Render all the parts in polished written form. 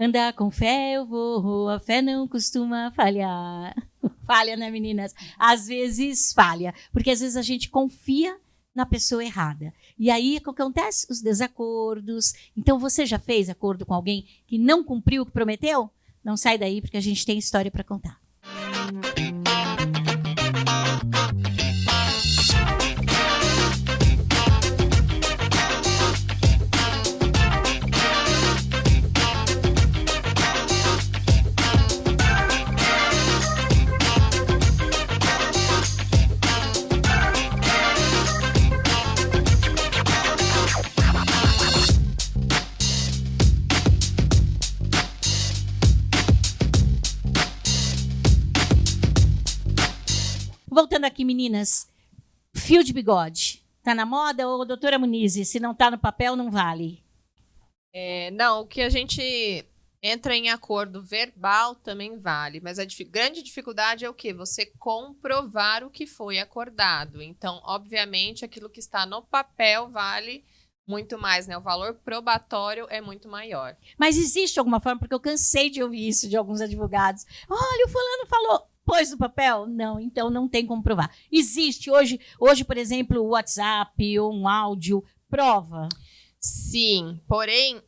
Andar com fé eu vou, a fé não costuma falhar. Falha, né, meninas? Às vezes falha, porque às vezes a gente confia na pessoa errada. E aí o que acontece? Os desacordos. Então você já fez acordo com alguém que não cumpriu o que prometeu? Não sai daí, porque a gente tem história para contar. Voltando aqui, meninas, fio de bigode. Tá na moda? Ou, doutora Muniz, se não tá no papel, não vale? Não, o que a gente entra em acordo verbal também vale. Mas a grande dificuldade é o quê? Você comprovar o que foi acordado. Então, obviamente, aquilo que está no papel vale muito mais, né? O valor probatório é muito maior. Mas existe alguma forma, porque eu cansei de ouvir isso de alguns advogados. Olha, o fulano falou... Pôs no papel? Não, então não tem como provar. Existe hoje, por exemplo, o WhatsApp ou um áudio, prova? Sim, porém,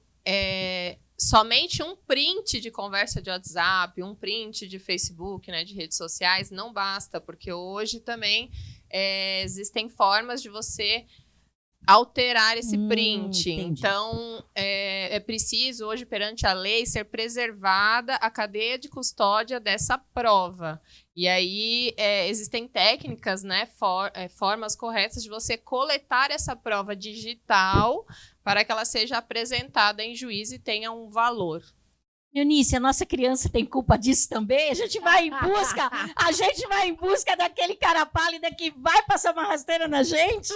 somente um print de conversa de WhatsApp, um print de Facebook, né, de redes sociais, não basta, porque hoje também existem formas de você alterar esse print. Entendi. Então, é preciso, hoje, perante a lei, ser preservada a cadeia de custódia dessa prova. E aí, existem técnicas, né, formas corretas de você coletar essa prova digital para que ela seja apresentada em juízo e tenha um valor. Eunice, a nossa criança tem culpa disso também? A gente vai em busca daquele cara pálido que vai passar uma rasteira na gente?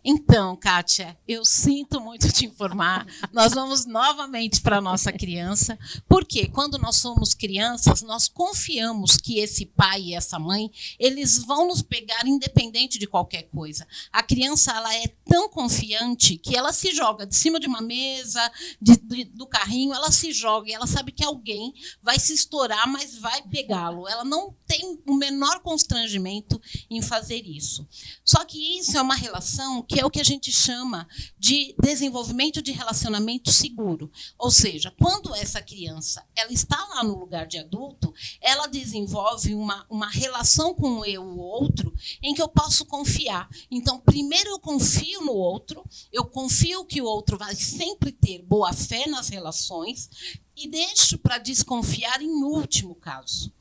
Então, Kátia, eu sinto muito te informar. Nós vamos novamente para a nossa criança, porque quando nós somos crianças, nós confiamos que esse pai e essa mãe, eles vão nos pegar independente de qualquer coisa. A criança, ela é tão confiante que ela se joga de cima de uma mesa, do carrinho, ela se joga e ela sabe que alguém vai se estourar, mas vai pegá-lo. Ela não tem o menor constrangimento em fazer isso. Só que isso é uma relação que é o que a gente chama de desenvolvimento de relacionamento seguro. Ou seja, quando essa criança ela está lá no lugar de adulto, ela desenvolve uma relação com o eu, o outro, em que eu posso confiar. Então, primeiro eu confio no outro, eu confio que o outro vai sempre ter boa fé nas relações, e deixo para desconfiar em último caso.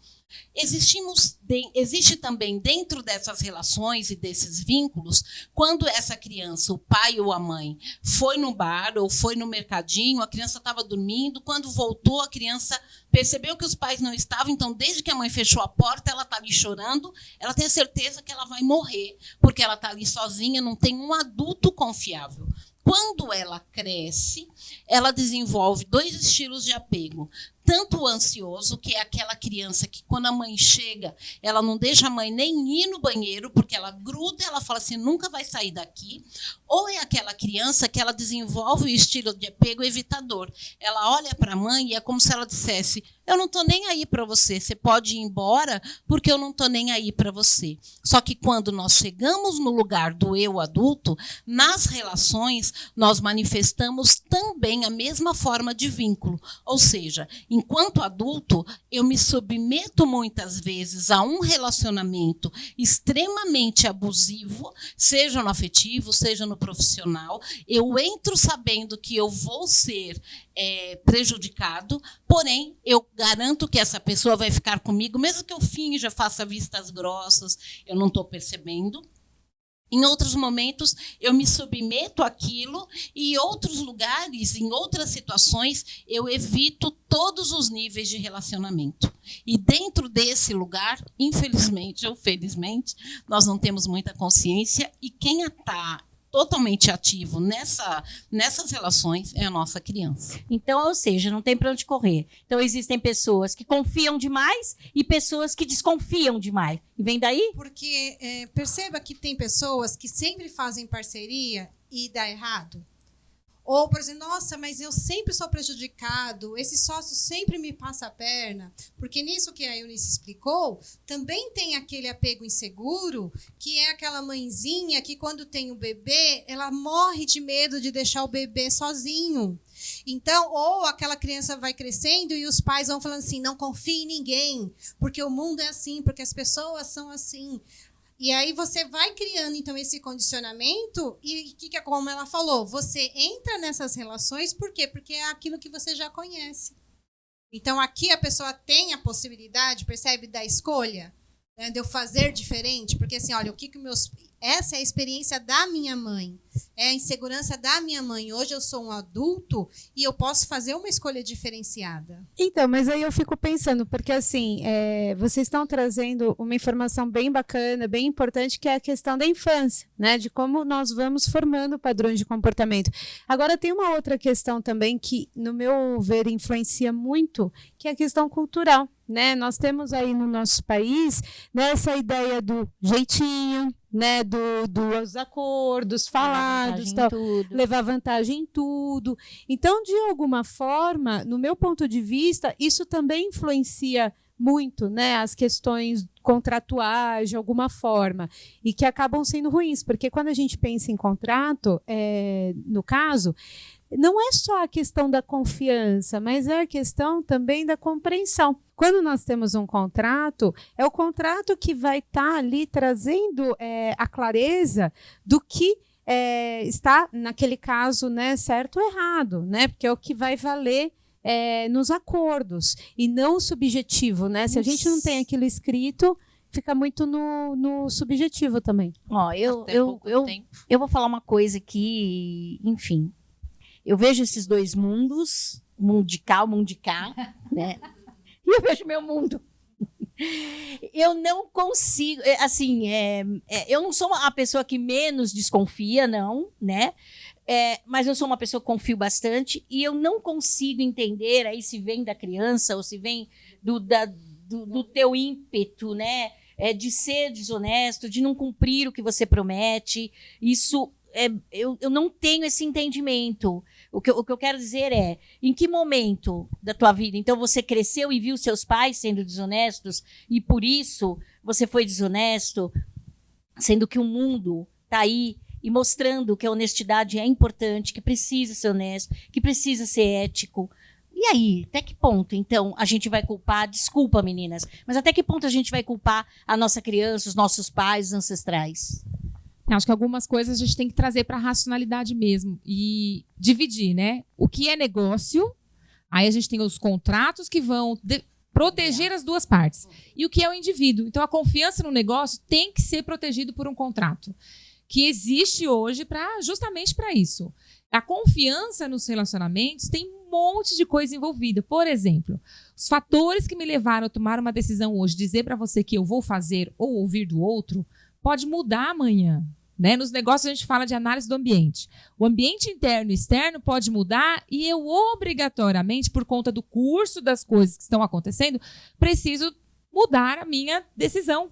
Existe também dentro dessas relações e desses vínculos, quando essa criança, o pai ou a mãe, foi no bar ou foi no mercadinho, a criança estava dormindo, quando voltou a criança percebeu que os pais não estavam, então desde que a mãe fechou a porta, ela está ali chorando, ela tem certeza que ela vai morrer, porque ela está ali sozinha, não tem um adulto confiável. Quando ela cresce, ela desenvolve 2 estilos de apego. Tanto o ansioso, que é aquela criança que, quando a mãe chega, ela não deixa a mãe nem ir no banheiro, porque ela gruda, ela fala assim, nunca vai sair daqui. Ou é aquela criança que ela desenvolve o estilo de apego evitador. Ela olha para a mãe e é como se ela dissesse, eu não estou nem aí para você, você pode ir embora porque eu não estou nem aí para você. Só que quando nós chegamos no lugar do eu adulto, nas relações, nós manifestamos também a mesma forma de vínculo. Ou seja, enquanto adulto, eu me submeto muitas vezes a um relacionamento extremamente abusivo, seja no afetivo, seja no profissional. Eu entro sabendo que eu vou ser prejudicado, porém, eu garanto que essa pessoa vai ficar comigo, mesmo que eu finja, faça vistas grossas, eu não estou percebendo. Em outros momentos, eu me submeto àquilo e em outros lugares, em outras situações, eu evito todos os níveis de relacionamento. E dentro desse lugar, infelizmente ou felizmente, nós não temos muita consciência e quem está totalmente ativo nessas relações é a nossa criança. Então, ou seja, não tem para onde correr. Então, existem pessoas que confiam demais e pessoas que desconfiam demais. E vem daí? Porque perceba que tem pessoas que sempre fazem parceria e dá errado. Ou, por exemplo, nossa, mas eu sempre sou prejudicado, esse sócio sempre me passa a perna. Porque nisso que a Eunice explicou, também tem aquele apego inseguro, que é aquela mãezinha que quando tem o bebê, ela morre de medo de deixar o bebê sozinho. Então, ou aquela criança vai crescendo e os pais vão falando assim, não confie em ninguém, porque o mundo é assim, porque as pessoas são assim. E aí você vai criando, então, esse condicionamento e, que é como ela falou, você entra nessas relações, por quê? Porque é aquilo que você já conhece. Então, aqui a pessoa tem a possibilidade, percebe, da escolha, né, de eu fazer diferente, porque assim, olha, essa é a experiência da minha mãe, é a insegurança da minha mãe. Hoje eu sou um adulto e eu posso fazer uma escolha diferenciada. Então, mas aí eu fico pensando, porque assim, vocês estão trazendo uma informação bem bacana, bem importante, que é a questão da infância, né? De como nós vamos formando padrões de comportamento. Agora, tem uma outra questão também que, no meu ver, influencia muito, que é a questão cultural, né? Nós temos aí no nosso país, né, essa ideia do jeitinho, né, dos acordos falados, levar vantagem em tudo. Então, de alguma forma, no meu ponto de vista, isso também influencia muito, né, as questões contratuais, de alguma forma, e que acabam sendo ruins, porque quando a gente pensa em contrato, no caso, não é só a questão da confiança, mas é a questão também da compreensão. Quando nós temos um contrato, é o contrato que vai estar ali trazendo a clareza do que está, naquele caso, né, certo ou errado, né, porque é o que vai valer nos acordos, e não o subjetivo, né? Se a gente não tem aquilo escrito, fica muito no subjetivo também. Ó, eu vou falar uma coisa que, enfim, eu vejo esses dois mundos, mundo de cá, né? E eu vejo meu mundo. Eu não consigo, assim, eu não sou a pessoa que menos desconfia, não, né? Mas eu sou uma pessoa que confio bastante e eu não consigo entender, aí se vem da criança ou se vem do teu ímpeto, né? De ser desonesto, de não cumprir o que você promete. Isso, eu não tenho esse entendimento. O que eu quero dizer é, em que momento da tua vida, então, você cresceu e viu seus pais sendo desonestos e por isso você foi desonesto, sendo que o mundo está aí e mostrando que a honestidade é importante, que precisa ser honesto, que precisa ser ético. E aí, até que ponto, então, a gente vai culpar, desculpa, meninas, mas até que ponto a gente vai culpar a nossa criança, os nossos pais, os ancestrais? Acho que algumas coisas a gente tem que trazer para a racionalidade mesmo e dividir, né? O que é negócio, aí a gente tem os contratos que vão proteger as duas partes. E o que é o indivíduo. Então, a confiança no negócio tem que ser protegido por um contrato, que existe hoje justamente para isso. A confiança nos relacionamentos tem um monte de coisa envolvida. Por exemplo, os fatores que me levaram a tomar uma decisão hoje, dizer para você que eu vou fazer ou ouvir do outro, pode mudar amanhã. Né? Nos negócios a gente fala de análise do ambiente. O ambiente interno e externo pode mudar e eu obrigatoriamente, por conta do curso das coisas que estão acontecendo, preciso mudar a minha decisão.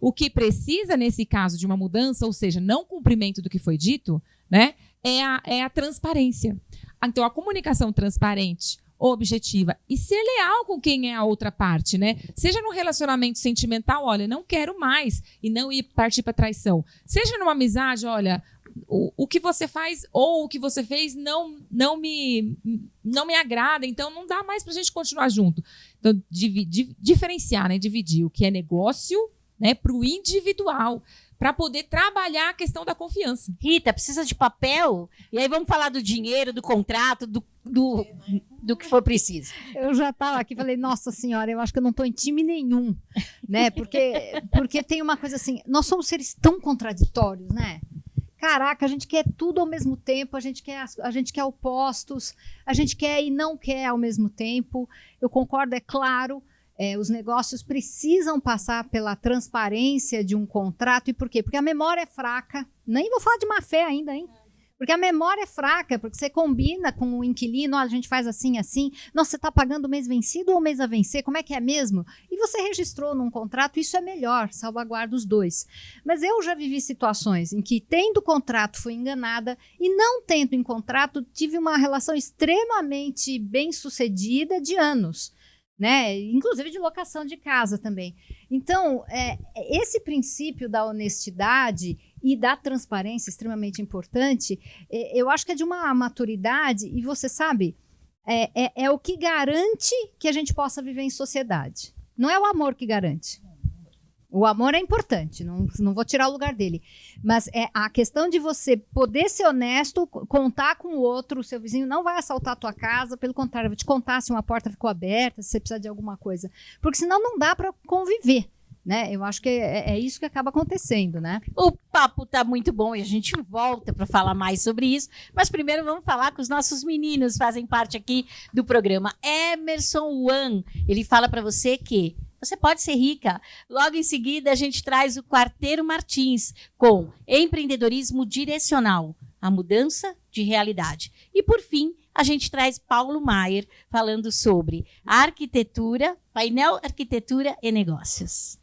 O que precisa, nesse caso de uma mudança, ou seja, não cumprimento do que foi dito, né, é a transparência. Então, a comunicação transparente, objetiva e ser leal com quem é a outra parte, né? Seja num relacionamento sentimental, olha, não quero mais, e não ir partir para traição. Seja numa amizade, olha, o que você faz ou o que você fez não me agrada, então não dá mais para a gente continuar junto. Então, diferenciar, né? Dividir o que é negócio, né, para o individual, para poder trabalhar a questão da confiança. Rita, precisa de papel? E aí vamos falar do dinheiro, do contrato, do que for preciso. Eu já estava aqui, falei, nossa senhora, eu acho que eu não estou em time nenhum, né? Porque tem uma coisa assim, nós somos seres tão contraditórios, né? Caraca, a gente quer tudo ao mesmo tempo, a gente quer opostos, a gente quer e não quer ao mesmo tempo. Eu concordo, é claro. Os negócios precisam passar pela transparência de um contrato. E por quê? Porque a memória é fraca. Nem vou falar de má fé ainda, hein? Porque a memória é fraca, porque você combina com o inquilino, a gente faz assim, assim. Nossa, você está pagando o mês vencido ou o mês a vencer? Como é que é mesmo? E você registrou num contrato, isso é melhor, salvaguarda os dois. Mas eu já vivi situações em que, tendo contrato, fui enganada e não tendo em contrato, tive uma relação extremamente bem sucedida de anos. Né? Inclusive de locação de casa também. Então, esse princípio da honestidade e da transparência, extremamente importante, eu acho que é de uma maturidade, e você sabe, é o que garante que a gente possa viver em sociedade. Não é o amor que garante. O amor é importante, não vou tirar o lugar dele. Mas é a questão de você poder ser honesto, contar com o outro, o seu vizinho não vai assaltar a tua casa, pelo contrário, vai te contar se uma porta ficou aberta, se você precisa de alguma coisa. Porque senão não dá para conviver. Né? Eu acho que é isso que acaba acontecendo, né? O papo tá muito bom e a gente volta para falar mais sobre isso. Mas primeiro vamos falar com os nossos meninos que fazem parte aqui do programa. Emerson Wan, ele fala para você que você pode ser rica. Logo em seguida, a gente traz o Quarteiro Martins com empreendedorismo direcional, a mudança de realidade. E, por fim, a gente traz Paulo Maier falando sobre arquitetura, painel Arquitetura e Negócios.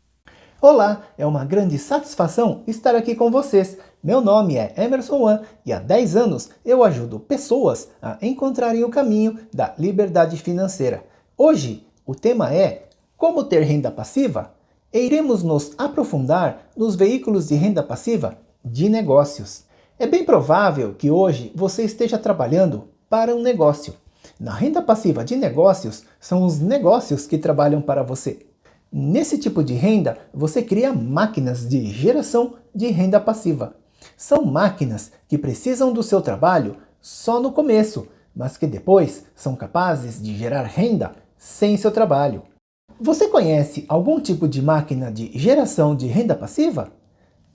Olá, é uma grande satisfação estar aqui com vocês. Meu nome é Emerson Wan e há 10 anos eu ajudo pessoas a encontrarem o caminho da liberdade financeira. Hoje, o tema é como ter renda passiva? E iremos nos aprofundar nos veículos de renda passiva de negócios. É bem provável que hoje você esteja trabalhando para um negócio. Na renda passiva de negócios, são os negócios que trabalham para você. Nesse tipo de renda, você cria máquinas de geração de renda passiva. São máquinas que precisam do seu trabalho só no começo, mas que depois são capazes de gerar renda sem seu trabalho. Você conhece algum tipo de máquina de geração de renda passiva?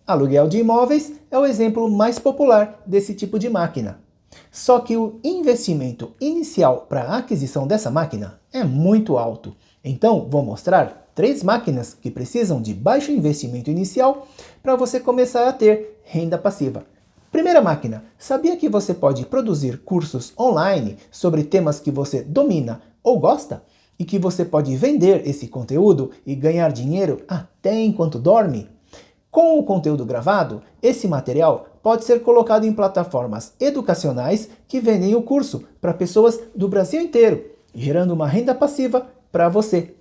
Aluguel de imóveis é o exemplo mais popular desse tipo de máquina. Só que o investimento inicial para a aquisição dessa máquina é muito alto. Então, vou mostrar 3 máquinas que precisam de baixo investimento inicial para você começar a ter renda passiva. Primeira máquina, sabia que você pode produzir cursos online sobre temas que você domina ou gosta? E que você pode vender esse conteúdo e ganhar dinheiro até enquanto dorme? Com o conteúdo gravado, esse material pode ser colocado em plataformas educacionais que vendem o curso para pessoas do Brasil inteiro, gerando uma renda passiva para você.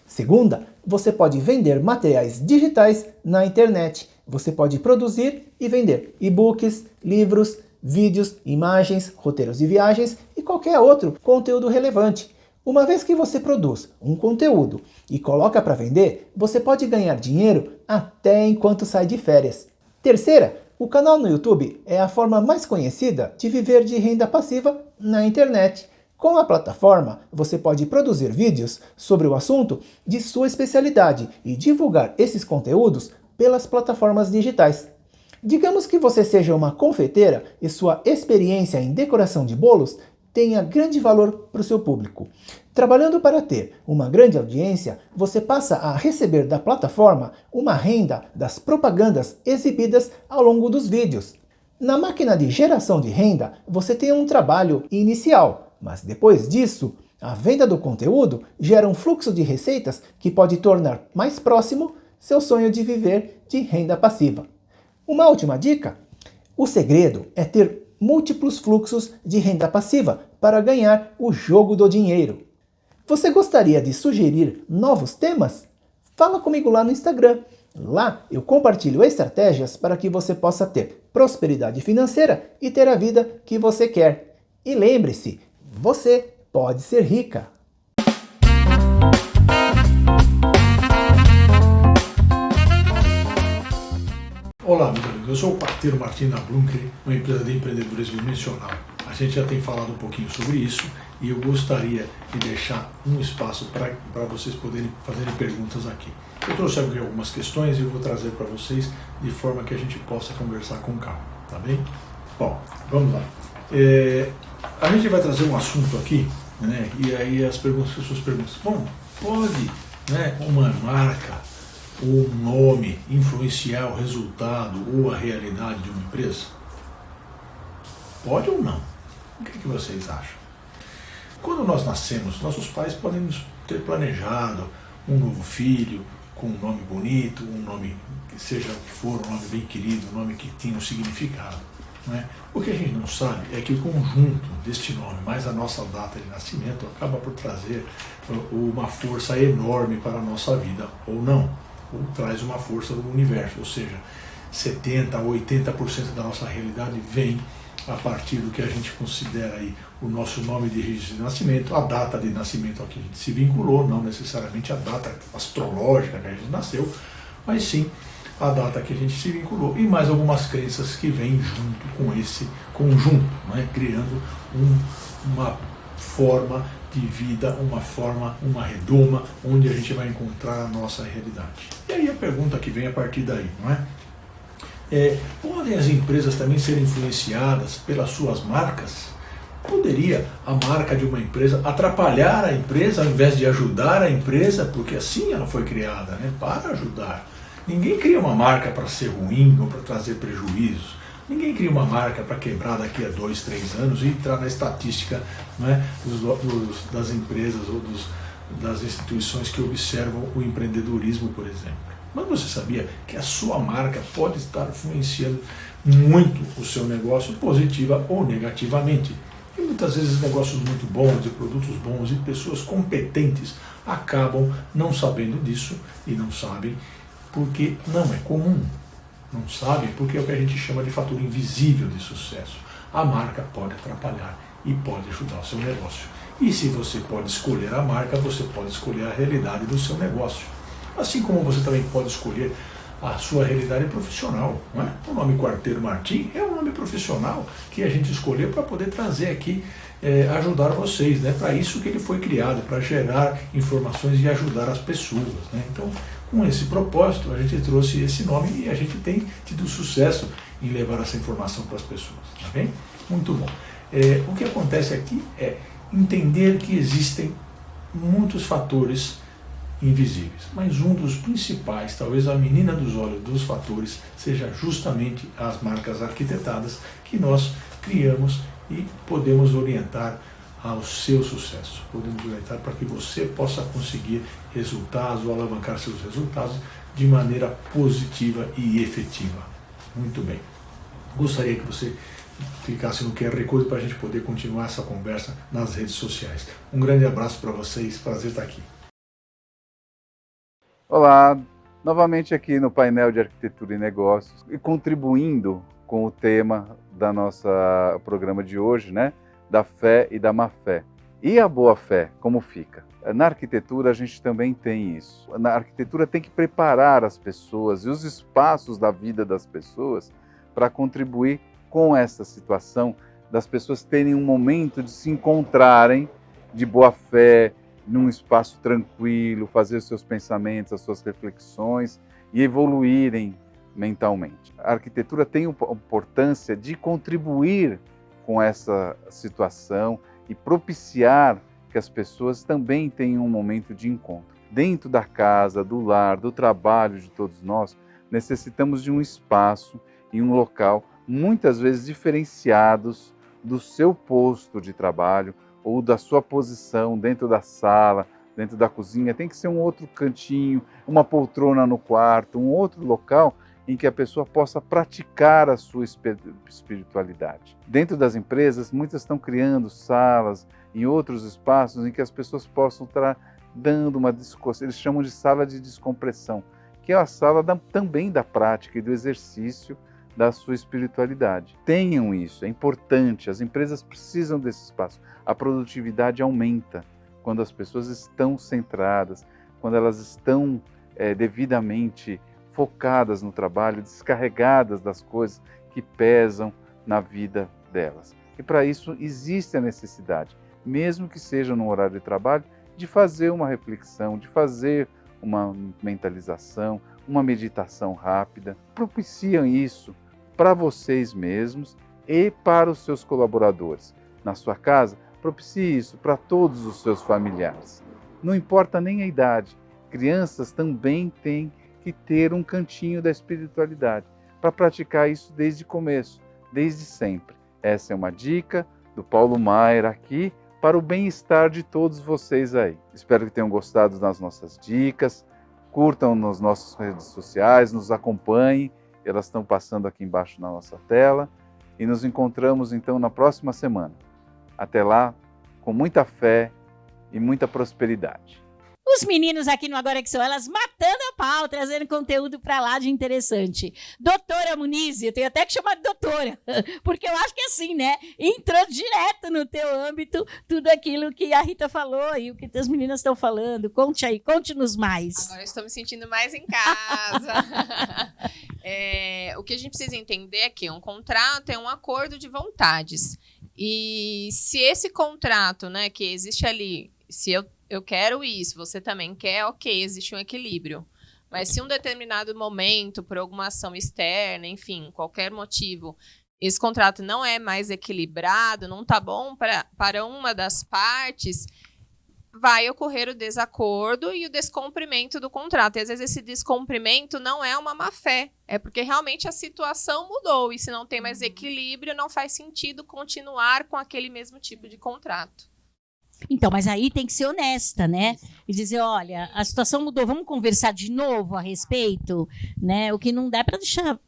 Segunda, você pode vender materiais digitais na internet. Você pode produzir e vender e-books, livros, vídeos, imagens, roteiros de viagens e qualquer outro conteúdo relevante. Uma vez que você produz um conteúdo e coloca para vender, você pode ganhar dinheiro até enquanto sai de férias. Terceira, o canal no YouTube é a forma mais conhecida de viver de renda passiva na internet. Com a plataforma, você pode produzir vídeos sobre o assunto de sua especialidade e divulgar esses conteúdos pelas plataformas digitais. Digamos que você seja uma confeiteira e sua experiência em decoração de bolos tenha grande valor para o seu público. Trabalhando para ter uma grande audiência, você passa a receber da plataforma uma renda das propagandas exibidas ao longo dos vídeos. Na máquina de geração de renda, você tem um trabalho inicial, mas depois disso, a venda do conteúdo gera um fluxo de receitas que pode tornar mais próximo seu sonho de viver de renda passiva. Uma última dica: o segredo é ter múltiplos fluxos de renda passiva para ganhar o jogo do dinheiro. Você gostaria de sugerir novos temas? Fala comigo lá no Instagram. Lá eu compartilho estratégias para que você possa ter prosperidade financeira e ter a vida que você quer. E lembre-se, você pode ser rica. Olá, meus amigos. Eu sou o Quarteiro Martins da Blunker, uma empresa de empreendedorismo dimensional. A gente já tem falado um pouquinho sobre isso e eu gostaria de deixar um espaço para vocês poderem fazerem perguntas aqui. Eu trouxe aqui algumas questões e eu vou trazer para vocês de forma que a gente possa conversar com calma, tá bem? Bom, vamos lá. A gente vai trazer um assunto aqui, né? E aí as pessoas perguntam, bom, pode, né, uma marca ou um nome influenciar o resultado ou a realidade de uma empresa? Pode ou não? O que vocês acham? Quando nós nascemos, nossos pais podem nos ter planejado um novo filho, com um nome bonito, um nome que seja o que for, um nome bem querido, um nome que tenha um significado. Não é? O que a gente não sabe é que o conjunto deste nome, mais a nossa data de nascimento, acaba por trazer uma força enorme para a nossa vida, ou não, ou traz uma força do universo, ou seja, 70% a 80% da nossa realidade vem a partir do que a gente considera aí o nosso nome de registro de nascimento, a data de nascimento a que a gente se vinculou, não necessariamente a data astrológica que a gente nasceu, mas sim a data que a gente se vinculou e mais algumas crenças que vêm junto com esse conjunto, né? Criando uma forma de vida, uma redoma onde a gente vai encontrar a nossa realidade. E aí a pergunta que vem a partir daí, não é? Podem as empresas também ser influenciadas pelas suas marcas? Poderia a marca de uma empresa atrapalhar a empresa ao invés de ajudar a empresa? Porque assim ela foi criada, né? Para ajudar. Ninguém cria uma marca para ser ruim ou para trazer prejuízos. Ninguém cria uma marca para quebrar daqui a 2, 3 anos e entrar na estatística, né, das empresas ou das instituições que observam o empreendedorismo, por exemplo. Mas você sabia que a sua marca pode estar influenciando muito o seu negócio, positiva ou negativamente? E muitas vezes negócios muito bons, de produtos bons e pessoas competentes acabam não sabendo disso e não sabem porque não é comum. Não sabem porque é o que a gente chama de fator invisível de sucesso. A marca pode atrapalhar e pode ajudar o seu negócio. E se você pode escolher a marca, você pode escolher a realidade do seu negócio. Assim como você também pode escolher a sua realidade profissional. Não é? O nome Quarteiro Martim é um nome profissional que a gente escolheu para poder trazer aqui, ajudar vocês. Né? Para isso que ele foi criado, para gerar informações e ajudar as pessoas. Né? Então, com esse propósito, a gente trouxe esse nome e a gente tem tido sucesso em levar essa informação para as pessoas. Tá bem? Muito bom. O que acontece aqui é entender que existem muitos fatores invisíveis, mas um dos principais, talvez a menina dos olhos dos fatores, seja justamente as marcas arquitetadas que nós criamos e podemos orientar ao seu sucesso. Podemos orientar para que você possa conseguir resultados ou alavancar seus resultados de maneira positiva e efetiva. Muito bem. Gostaria que você clicasse no QR Code para a gente poder continuar essa conversa nas redes sociais. Um grande abraço para vocês, prazer estar aqui. Olá, novamente aqui no painel de Arquitetura e Negócios e contribuindo com o tema da nossa programa de hoje, né? Da fé e da má fé. E a boa fé, como fica? Na arquitetura a gente também tem isso. Na arquitetura tem que preparar as pessoas e os espaços da vida das pessoas para contribuir com essa situação das pessoas terem um momento de se encontrarem de boa fé, num espaço tranquilo, fazer os seus pensamentos, as suas reflexões e evoluírem mentalmente. A arquitetura tem a importância de contribuir com essa situação e propiciar que as pessoas também tenham um momento de encontro. Dentro da casa, do lar, do trabalho de todos nós, necessitamos de um espaço e um local muitas vezes diferenciados do seu posto de trabalho ou da sua posição dentro da sala, dentro da cozinha. Tem que ser um outro cantinho, uma poltrona no quarto, um outro local em que a pessoa possa praticar a sua espiritualidade. Dentro das empresas, muitas estão criando salas e outros espaços em que as pessoas possam estar dando uma discussão. Eles chamam de sala de descompressão, que é a sala também da prática e do exercício da sua espiritualidade. Tenham isso, é importante, as empresas precisam desse espaço. A produtividade aumenta quando as pessoas estão centradas, quando elas estão devidamente focadas no trabalho, descarregadas das coisas que pesam na vida delas. E para isso existe a necessidade, mesmo que seja no horário de trabalho, de fazer uma reflexão, de fazer uma mentalização, uma meditação rápida. Propiciam isso para vocês mesmos e para os seus colaboradores. Na sua casa, propicie isso para todos os seus familiares. Não importa nem a idade, crianças também têm que ter um cantinho da espiritualidade para praticar isso desde o começo, desde sempre. Essa é uma dica do Paulo Maier aqui para o bem-estar de todos vocês aí. Espero que tenham gostado das nossas dicas. Curtam nas nossas redes sociais, nos acompanhem. Elas estão passando aqui embaixo na nossa tela. E nos encontramos então na próxima semana. Até lá, com muita fé e muita prosperidade. Os meninos aqui no Agora Que São Elas matando a pau, trazendo conteúdo pra lá de interessante. Doutora Muniz, eu tenho até que chamar de doutora, porque eu acho que assim, né? Entrou direto no teu âmbito tudo aquilo que a Rita falou e o que as meninas estão falando. Conte aí, conte-nos mais. Agora eu estou me sentindo mais em casa. O que a gente precisa entender é que um contrato é um acordo de vontades. E se esse contrato, né, que existe ali, se eu quero isso, você também quer, ok, existe um equilíbrio. Mas se um determinado momento, por alguma ação externa, enfim, qualquer motivo, esse contrato não é mais equilibrado, não está bom para uma das partes, vai ocorrer o desacordo e o descumprimento do contrato. E às vezes esse descumprimento não é uma má-fé, é porque realmente a situação mudou. E se não tem mais equilíbrio, não faz sentido continuar com aquele mesmo tipo de contrato. Então, mas aí tem que ser honesta, né? E dizer, olha, a situação mudou, vamos conversar de novo a respeito, né? O que não dá para deixar.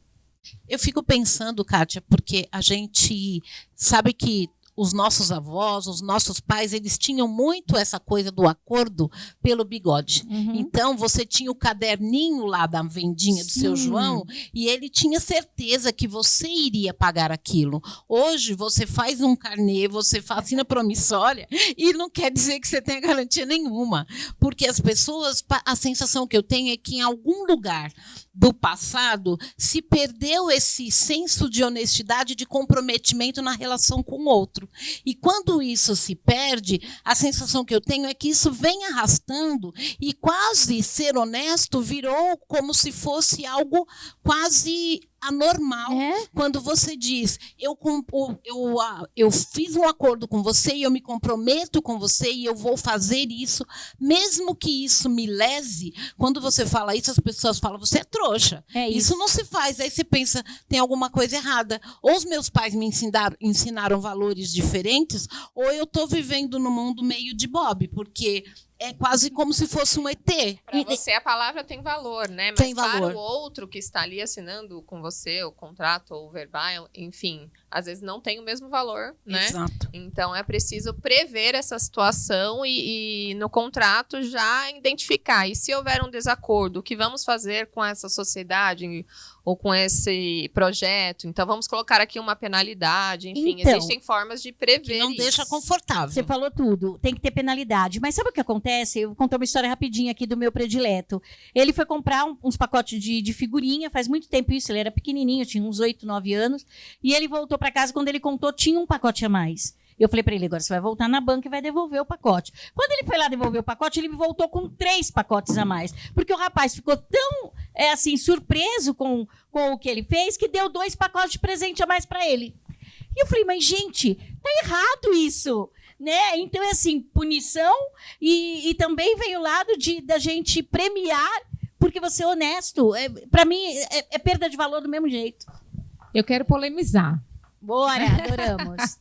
Eu fico pensando, Kátia, porque a gente sabe que os nossos avós, os nossos pais, eles tinham muito essa coisa do acordo pelo bigode. Uhum. Então, você tinha o caderninho lá da vendinha do seu João e ele tinha certeza que você iria pagar aquilo. Hoje, você faz um carnê, você assina promissória e não quer dizer que você tenha garantia nenhuma. Porque as pessoas, a sensação que eu tenho é que em algum lugar do passado se perdeu esse senso de honestidade, de comprometimento na relação com o outro. E quando isso se perde, a sensação que eu tenho é que isso vem arrastando e quase ser honesto virou como se fosse algo quase anormal. Quando você diz, eu fiz um acordo com você e eu me comprometo com você e eu vou fazer isso, mesmo que isso me lese, quando você fala isso, as pessoas falam, você é trouxa. Isso não se faz. Aí você pensa, tem alguma coisa errada. Ou os meus pais me ensinaram valores diferentes, ou eu estou vivendo no mundo meio de Bob, porque é quase como se fosse um ET. Para você, a palavra tem valor, né? Mas tem valor. Para o outro que está ali assinando com você o contrato ou o verbal, enfim, às vezes não tem o mesmo valor, né? Exato. Então, é preciso prever essa situação e no contrato já identificar. E se houver um desacordo, o que vamos fazer com essa sociedade ou com esse projeto? Então, vamos colocar aqui uma penalidade. Enfim, Então, existem formas de prever que não isso. deixa confortável. Você falou tudo, tem que ter penalidade. Mas sabe o que acontece? Eu vou contar uma história rapidinha aqui do meu predileto. Ele foi comprar uns pacotes de figurinha, faz muito tempo isso, ele era pequenininho, tinha uns 8, 9 anos, e ele voltou para casa, quando ele contou, tinha um pacote a mais. Eu falei para ele, agora você vai voltar na banca e vai devolver o pacote. Quando ele foi lá devolver o pacote, ele voltou com 3 pacotes a mais. Porque o rapaz ficou tão, surpreso com o que ele fez, que deu 2 pacotes de presente a mais para ele. E eu falei, mas gente, tá errado isso, né? Então, é assim, punição e também vem o lado da gente premiar, porque você é honesto. Para mim, é perda de valor do mesmo jeito. Eu quero polemizar. Bora, adoramos.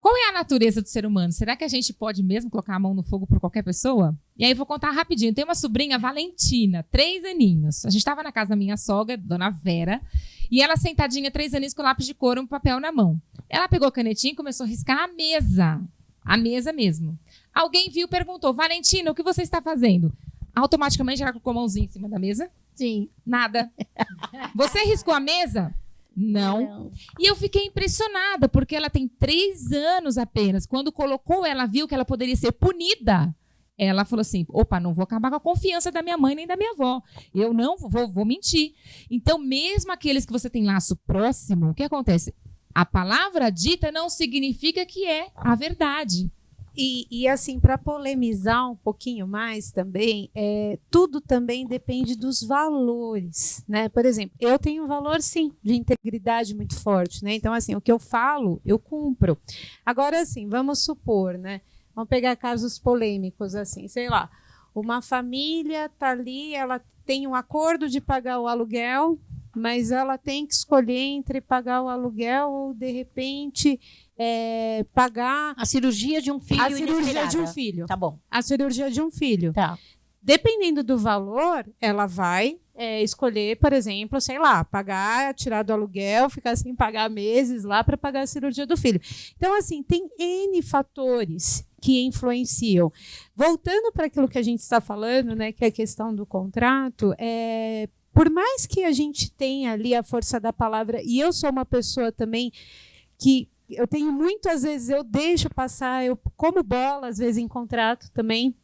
Qual é a natureza do ser humano? Será que a gente pode mesmo colocar a mão no fogo por qualquer pessoa? E aí eu vou contar rapidinho. Tem uma sobrinha, Valentina, 3 aninhos. A gente estava na casa da minha sogra, Dona Vera, e ela sentadinha, 3 aninhos, com lápis de cor e um papel na mão. Ela pegou a canetinha e começou a riscar a mesa. A mesa mesmo. Alguém viu e perguntou, Valentina, o que você está fazendo? Automaticamente ela colocou a mãozinha em cima da mesa. Sim. Nada. Você riscou a mesa? Não. E eu fiquei impressionada, porque ela tem 3 anos apenas. Quando colocou, ela viu que ela poderia ser punida. Ela falou assim, opa, não vou acabar com a confiança da minha mãe nem da minha avó. Eu não vou mentir. Então, mesmo aqueles que você tem laço próximo, o que acontece? A palavra dita não significa que é a verdade. E assim, para polemizar um pouquinho mais também, tudo também depende dos valores, né? Por exemplo, eu tenho um valor, sim, de integridade muito forte, né? Então, assim, o que eu falo, eu cumpro. Agora, assim, vamos supor, né? Vamos pegar casos polêmicos, assim, sei lá, uma família tá ali, ela tem um acordo de pagar o aluguel, mas ela tem que escolher entre pagar o aluguel ou, de repente, pagar A cirurgia de um filho a cirurgia inesperada. de um filho. Tá bom. A cirurgia de um filho. Tá. Dependendo do valor, ela vai escolher, por exemplo, sei lá, pagar, tirar do aluguel, ficar sem pagar meses lá para pagar a cirurgia do filho. Então, assim, tem N fatores que influenciam. Voltando para aquilo que a gente está falando, né, que é a questão do contrato, por mais que a gente tenha ali a força da palavra, e eu sou uma pessoa também que eu tenho muito, às vezes, eu deixo passar, eu como bola, às vezes, em contrato também.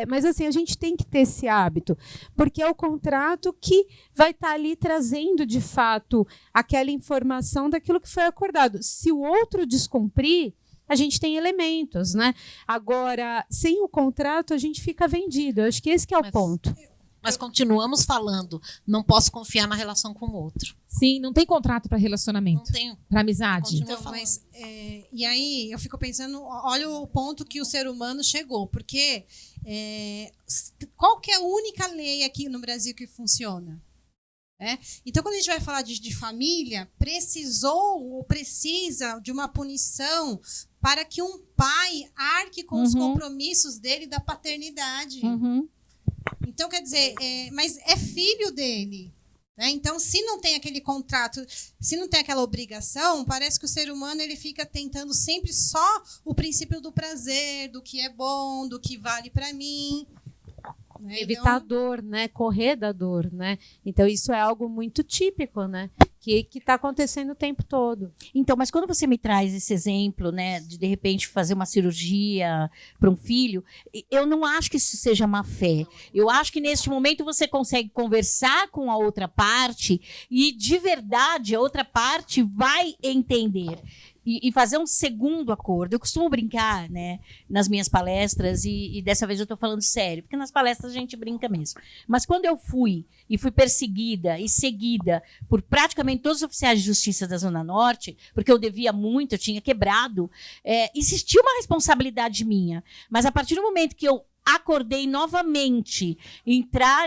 Mas assim, a gente tem que ter esse hábito, porque é o contrato que vai estar ali trazendo, de fato, aquela informação daquilo que foi acordado. Se o outro descumprir, a gente tem elementos, né? Agora, sem o contrato, a gente fica vendido. Eu acho que esse que é o ponto. Mas continuamos falando, não posso confiar na relação com o outro. Sim, não tem contrato para relacionamento, Não tenho. para amizade. Continua Então, falando. mas e aí eu fico pensando, olha o ponto que o ser humano chegou, porque qual que é a única lei aqui no Brasil que funciona? Então, quando a gente vai falar de família, precisou ou precisa de uma punição para que um pai arque com os compromissos dele da paternidade. Então, quer dizer, mas é filho dele. Né? Então, se não tem aquele contrato, se não tem aquela obrigação, parece que o ser humano ele fica tentando sempre só o princípio do prazer, do que é bom, do que vale para mim. Né? Evitar a dor, né? Correr da dor, né? Então, isso é algo muito típico, né? Que está acontecendo o tempo todo. Então, mas quando você me traz esse exemplo, né, de repente fazer uma cirurgia para um filho, eu não acho que isso seja má fé. Eu acho que neste momento você consegue conversar com a outra parte e, de verdade, a outra parte vai entender. E fazer um segundo acordo. Eu costumo brincar, né, nas minhas palestras, e dessa vez eu estou falando sério, porque nas palestras a gente brinca mesmo. Mas quando eu fui perseguida e seguida por praticamente todos os oficiais de justiça da Zona Norte, porque eu devia muito, eu tinha quebrado, existia uma responsabilidade minha. Mas a partir do momento que eu acordei novamente, entrar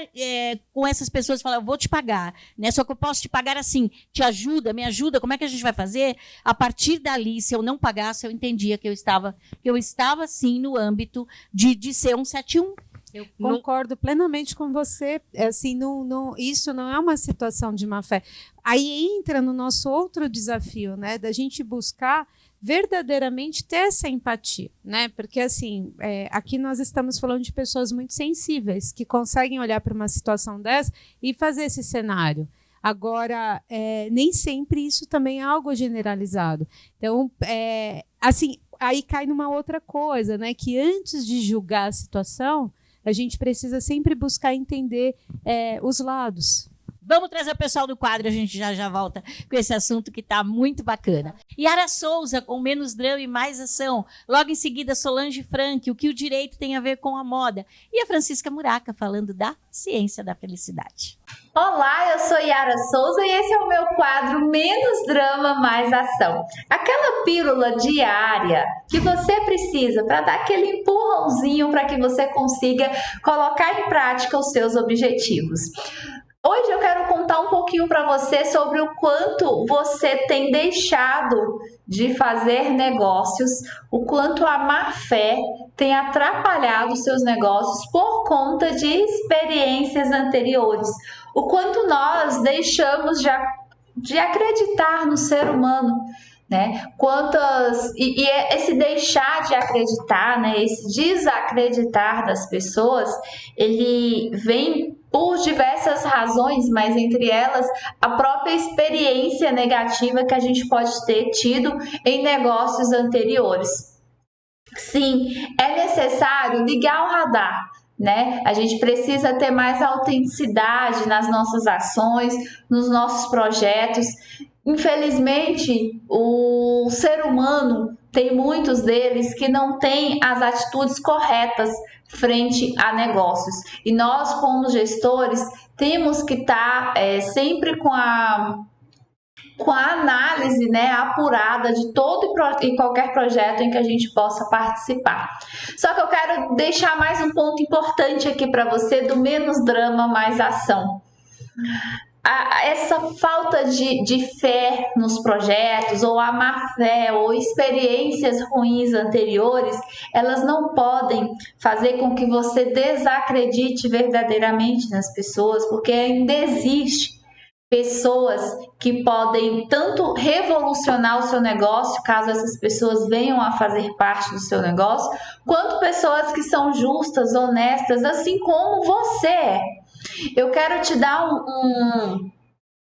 com essas pessoas e falar, eu vou te pagar, né? Só que eu posso te pagar assim, te ajuda, me ajuda, como é que a gente vai fazer? A partir dali, se eu não pagasse, eu entendia que eu estava sim, no âmbito de ser um 71. Eu concordo plenamente com você. Assim, isso não é uma situação de má fé. Aí entra no nosso outro desafio, né? Da gente buscar verdadeiramente ter essa empatia, né? Porque assim, aqui nós estamos falando de pessoas muito sensíveis que conseguem olhar para uma situação dessa e fazer esse cenário. Agora, nem sempre isso também é algo generalizado. Então, assim, aí cai numa outra coisa, né? Que antes de julgar a situação, a gente precisa sempre buscar entender os lados. Vamos trazer o pessoal do quadro, a gente já volta com esse assunto que está muito bacana. Yara Souza, com menos drama e mais ação. Logo em seguida, Solange Frank, o que o direito tem a ver com a moda. E a Francisca Muraca, falando da ciência da felicidade. Olá, eu sou Yara Souza e esse é o meu quadro Menos Drama, Mais Ação. Aquela pílula diária que você precisa para dar aquele empurrãozinho para que você consiga colocar em prática os seus objetivos. Hoje eu quero contar um pouquinho para você sobre o quanto você tem deixado de fazer negócios, o quanto a má fé tem atrapalhado os seus negócios por conta de experiências anteriores, o quanto nós deixamos de acreditar no ser humano, né? Esse deixar de acreditar, né? Esse desacreditar das pessoas, ele vem por diversas razões, mas entre elas a própria experiência negativa que a gente pode ter tido em negócios anteriores. Sim, é necessário ligar o radar, né? A gente precisa ter mais autenticidade nas nossas ações, nos nossos projetos. Infelizmente, o ser humano tem muitos deles que não têm as atitudes corretas frente a negócios. E nós, como gestores, temos que estar sempre com a análise, né, apurada de todo e qualquer projeto em que a gente possa participar. Só que eu quero deixar mais um ponto importante aqui para você do menos drama, mais ação. essa falta de fé nos projetos, ou a má fé, ou experiências ruins anteriores, elas não podem fazer com que você desacredite verdadeiramente nas pessoas, porque ainda existe pessoas que podem tanto revolucionar o seu negócio, caso essas pessoas venham a fazer parte do seu negócio, quanto pessoas que são justas, honestas, assim como você é. Eu quero te dar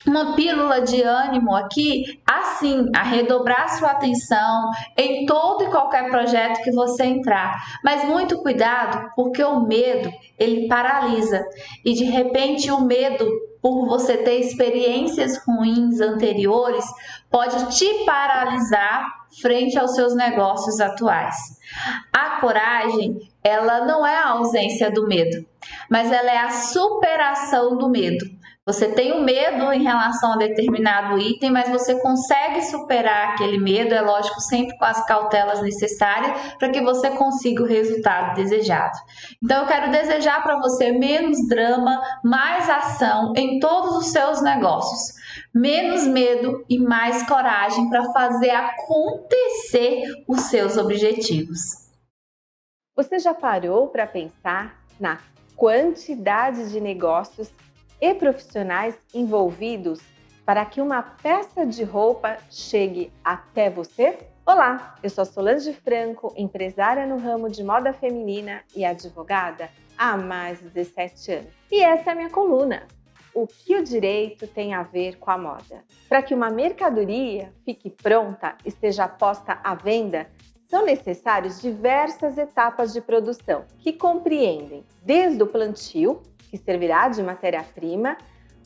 uma pílula de ânimo aqui, assim, a redobrar sua atenção em todo e qualquer projeto que você entrar. Mas muito cuidado, porque o medo, ele paralisa. E de repente o medo, por você ter experiências ruins anteriores, pode te paralisar frente aos seus negócios atuais. A coragem, ela não é a ausência do medo, mas ela é a superação do medo. Você tem o medo em relação a determinado item, mas você consegue superar aquele medo, é lógico, sempre com as cautelas necessárias para que você consiga o resultado desejado. Então, eu quero desejar para você menos drama, mais ação em todos os seus negócios. Menos medo e mais coragem para fazer acontecer os seus objetivos. Você já parou para pensar na quantidade de negócios e profissionais envolvidos para que uma peça de roupa chegue até você? Olá, eu sou Solange Franco, empresária no ramo de moda feminina e advogada há mais de 17 anos. E essa é a minha coluna. O que o direito tem a ver com a moda? Para que uma mercadoria fique pronta e seja posta à venda, são necessárias diversas etapas de produção, que compreendem desde o plantio, que servirá de matéria-prima,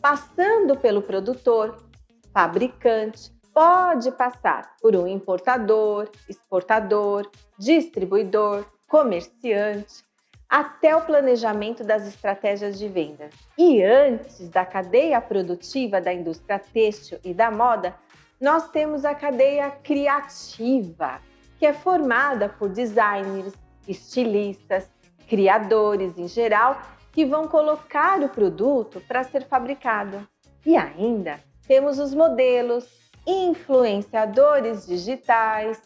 passando pelo produtor, fabricante, pode passar por um importador, exportador, distribuidor, comerciante, até o planejamento das estratégias de venda. E antes da cadeia produtiva da indústria têxtil e da moda, nós temos a cadeia criativa, que é formada por designers, estilistas, criadores em geral, que vão colocar o produto para ser fabricado. E ainda temos os modelos, influenciadores digitais,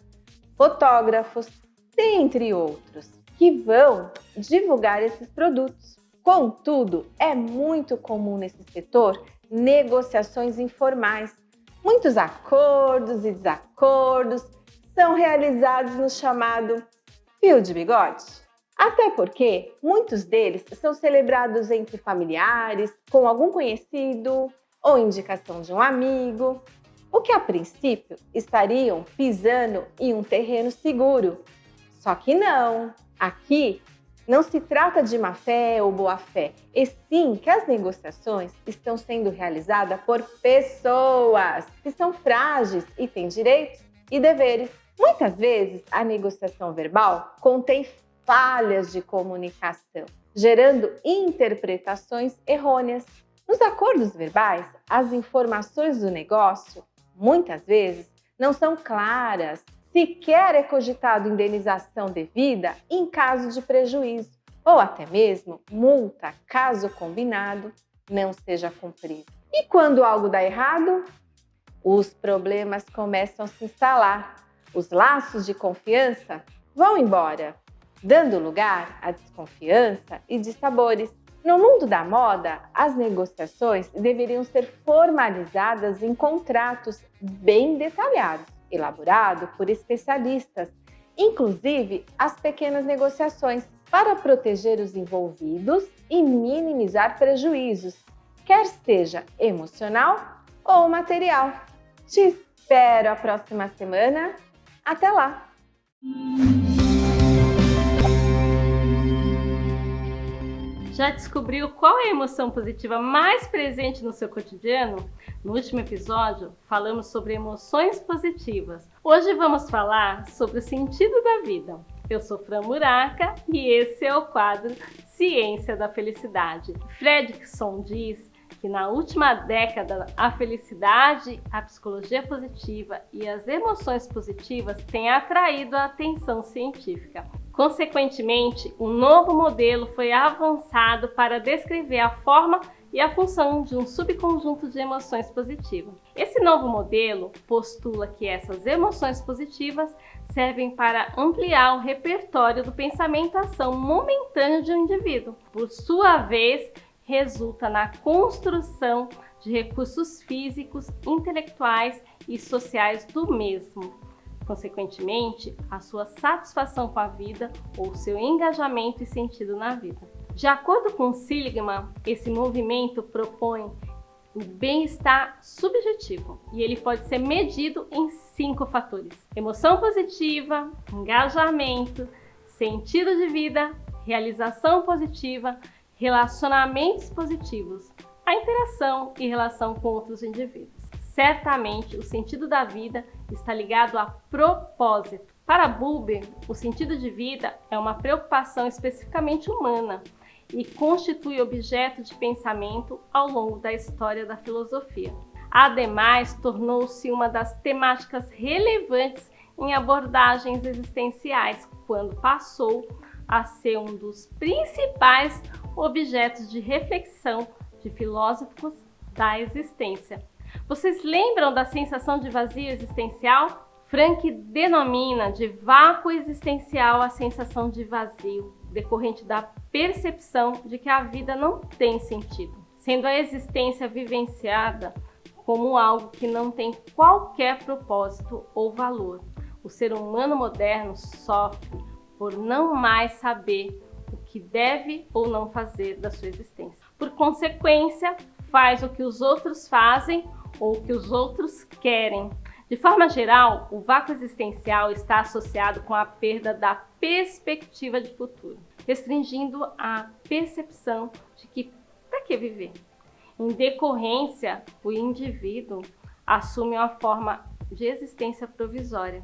fotógrafos, dentre outros, que vão divulgar esses produtos. Contudo, é muito comum nesse setor negociações informais. Muitos acordos e desacordos são realizados no chamado fio de bigode. Até porque muitos deles são celebrados entre familiares, com algum conhecido ou indicação de um amigo, o que a princípio estariam pisando em um terreno seguro. Só que não, aqui não se trata de má fé ou boa fé, e sim que as negociações estão sendo realizadas por pessoas que são frágeis e têm direitos e deveres. Muitas vezes a negociação verbal contém falhas de comunicação, gerando interpretações errôneas. Nos acordos verbais, as informações do negócio, muitas vezes, não são claras. Sequer é cogitado indenização devida em caso de prejuízo, ou até mesmo multa, caso o combinado não seja cumprido. E quando algo dá errado, os problemas começam a se instalar. Os laços de confiança vão embora, dando lugar à desconfiança e dissabores. No mundo da moda, as negociações deveriam ser formalizadas em contratos bem detalhados, elaborados por especialistas, inclusive as pequenas negociações, para proteger os envolvidos e minimizar prejuízos, quer seja emocional ou material. Te espero a próxima semana. Até lá! Já descobriu qual é a emoção positiva mais presente no seu cotidiano? No último episódio, falamos sobre emoções positivas. Hoje vamos falar sobre o sentido da vida. Eu sou Fran Muraca e esse é o quadro Ciência da Felicidade. Fredrickson diz que na última década a felicidade, a psicologia positiva e as emoções positivas têm atraído a atenção científica. Consequentemente, um novo modelo foi avançado para descrever a forma e a função de um subconjunto de emoções positivas. Esse novo modelo postula que essas emoções positivas servem para ampliar o repertório do pensamento e ação momentâneo de um indivíduo. Por sua vez, resulta na construção de recursos físicos, intelectuais e sociais do mesmo. Consequentemente, a sua satisfação com a vida ou seu engajamento e sentido na vida. De acordo com Seligman, esse movimento propõe o bem-estar subjetivo e ele pode ser medido em 5 fatores: emoção positiva, engajamento, sentido de vida, realização positiva, relacionamentos positivos, a interação e relação com outros indivíduos. Certamente, o sentido da vida está ligado a propósito. Para Buber, o sentido de vida é uma preocupação especificamente humana e constitui objeto de pensamento ao longo da história da filosofia. Ademais, tornou-se uma das temáticas relevantes em abordagens existenciais, quando passou a ser um dos principais objetos de reflexão de filósofos da existência. Vocês lembram da sensação de vazio existencial? Frank denomina de vácuo existencial a sensação de vazio, decorrente da percepção de que a vida não tem sentido, sendo a existência vivenciada como algo que não tem qualquer propósito ou valor. O ser humano moderno sofre por não mais saber o que deve ou não fazer da sua existência. Por consequência, faz o que os outros fazem ou o que os outros querem. De forma geral, o vácuo existencial está associado com a perda da perspectiva de futuro, restringindo a percepção de que para que viver? Em decorrência, o indivíduo assume uma forma de existência provisória,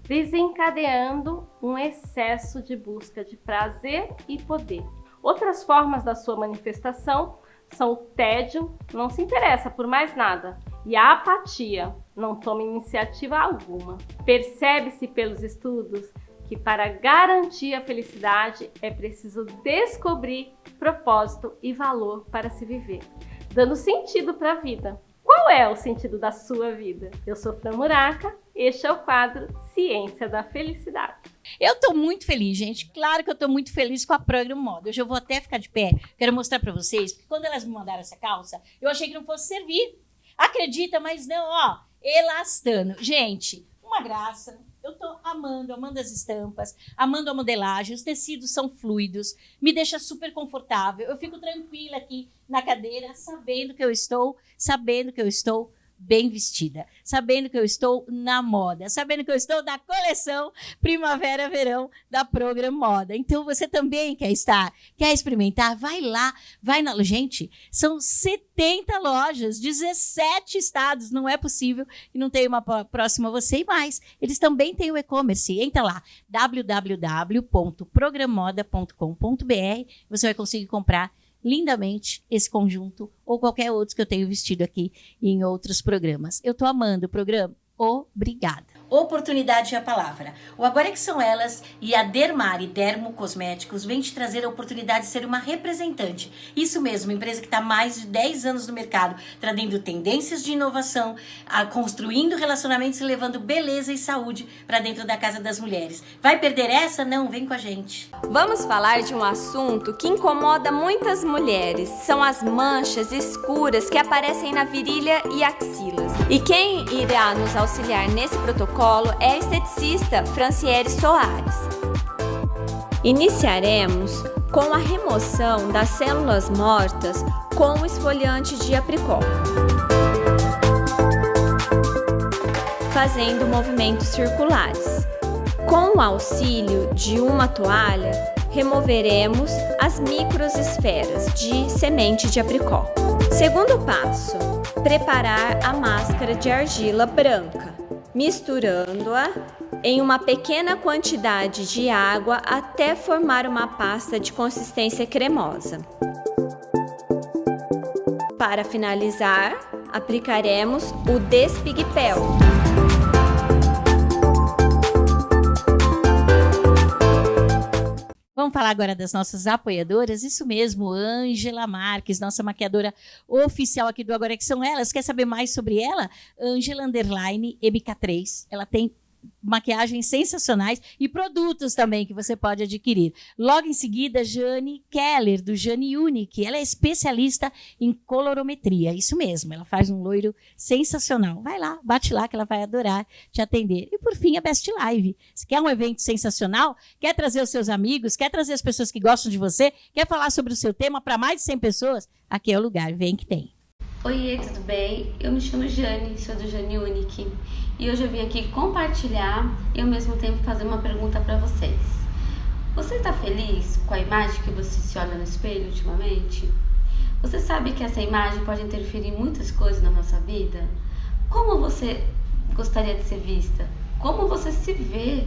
desencadeando um excesso de busca de prazer e poder. Outras formas da sua manifestação são o tédio, não se interessa por mais nada, e a apatia, não toma iniciativa alguma. Percebe-se pelos estudos que para garantir a felicidade é preciso descobrir propósito e valor para se viver, dando sentido para a vida. Qual é o sentido da sua vida? Eu sou Fran Muraca, este é o quadro Ciência da Felicidade. Eu tô muito feliz, gente. Claro que eu tô muito feliz com a Program Moda. Hoje eu vou até ficar de pé. Quero mostrar para vocês, porque quando elas me mandaram essa calça, eu achei que não fosse servir. Acredita, mas não, ó. Elastano. Gente, uma graça. Eu tô amando as estampas, amando a modelagem, os tecidos são fluidos, me deixa super confortável. Eu fico tranquila aqui na cadeira, sabendo que eu estou bem vestida, sabendo que eu estou na moda, sabendo que eu estou na coleção Primavera-Verão da Program Moda. Então, você também quer experimentar? Vai lá, gente, são 70 lojas, 17 estados, não é possível que não tenha uma próxima a você e mais. Eles também têm o e-commerce, entra lá, www.programmoda.com.br, você vai conseguir comprar lindamente esse conjunto ou qualquer outro que eu tenho vestido aqui em outros programas. Eu tô amando o programa. Obrigada. Oportunidade é a palavra. O Agora é que São Elas e a Dermari Dermocosméticos vem te trazer a oportunidade de ser uma representante. Isso mesmo, uma empresa que está há mais de 10 anos no mercado, trazendo tendências de inovação, construindo relacionamentos e levando beleza e saúde para dentro da casa das mulheres. Vai perder essa? Não, vem com a gente. Vamos falar de um assunto que incomoda muitas mulheres. São as manchas escuras que aparecem na virilha e axilas. E quem irá nos auxiliar nesse protocolo é a esteticista Franciele Soares. Iniciaremos com a remoção das células mortas com o esfoliante de apricot, fazendo movimentos circulares. Com o auxílio de uma toalha, removeremos as microesferas de semente de apricot. Segundo passo, preparar a máscara de argila branca, misturando-a em uma pequena quantidade de água até formar uma pasta de consistência cremosa. Para finalizar, aplicaremos o Despigpel. Vamos falar agora das nossas apoiadoras? Isso mesmo, Ângela Marques, nossa maquiadora oficial aqui do Agora Que São Elas. Quer saber mais sobre ela? Ângela _MK3. Ela tem maquiagens sensacionais e produtos também que você pode adquirir. Logo em seguida, Jane Keller, do Jane Unique. Ela é especialista em colorometria. Isso mesmo, ela faz um loiro sensacional. Vai lá, bate lá que ela vai adorar te atender. E por fim, a Best Live. Você quer um evento sensacional? Quer trazer os seus amigos? Quer trazer as pessoas que gostam de você? Quer falar sobre o seu tema para mais de 100 pessoas? Aqui é o lugar, vem que tem. Oi, tudo bem? Eu me chamo Jane, sou do Jane Unique e hoje eu vim aqui compartilhar e ao mesmo tempo fazer uma pergunta para vocês. Você está feliz com a imagem que você se olha no espelho ultimamente? Você sabe que essa imagem pode interferir em muitas coisas na nossa vida? Como você gostaria de ser vista? Como você se vê?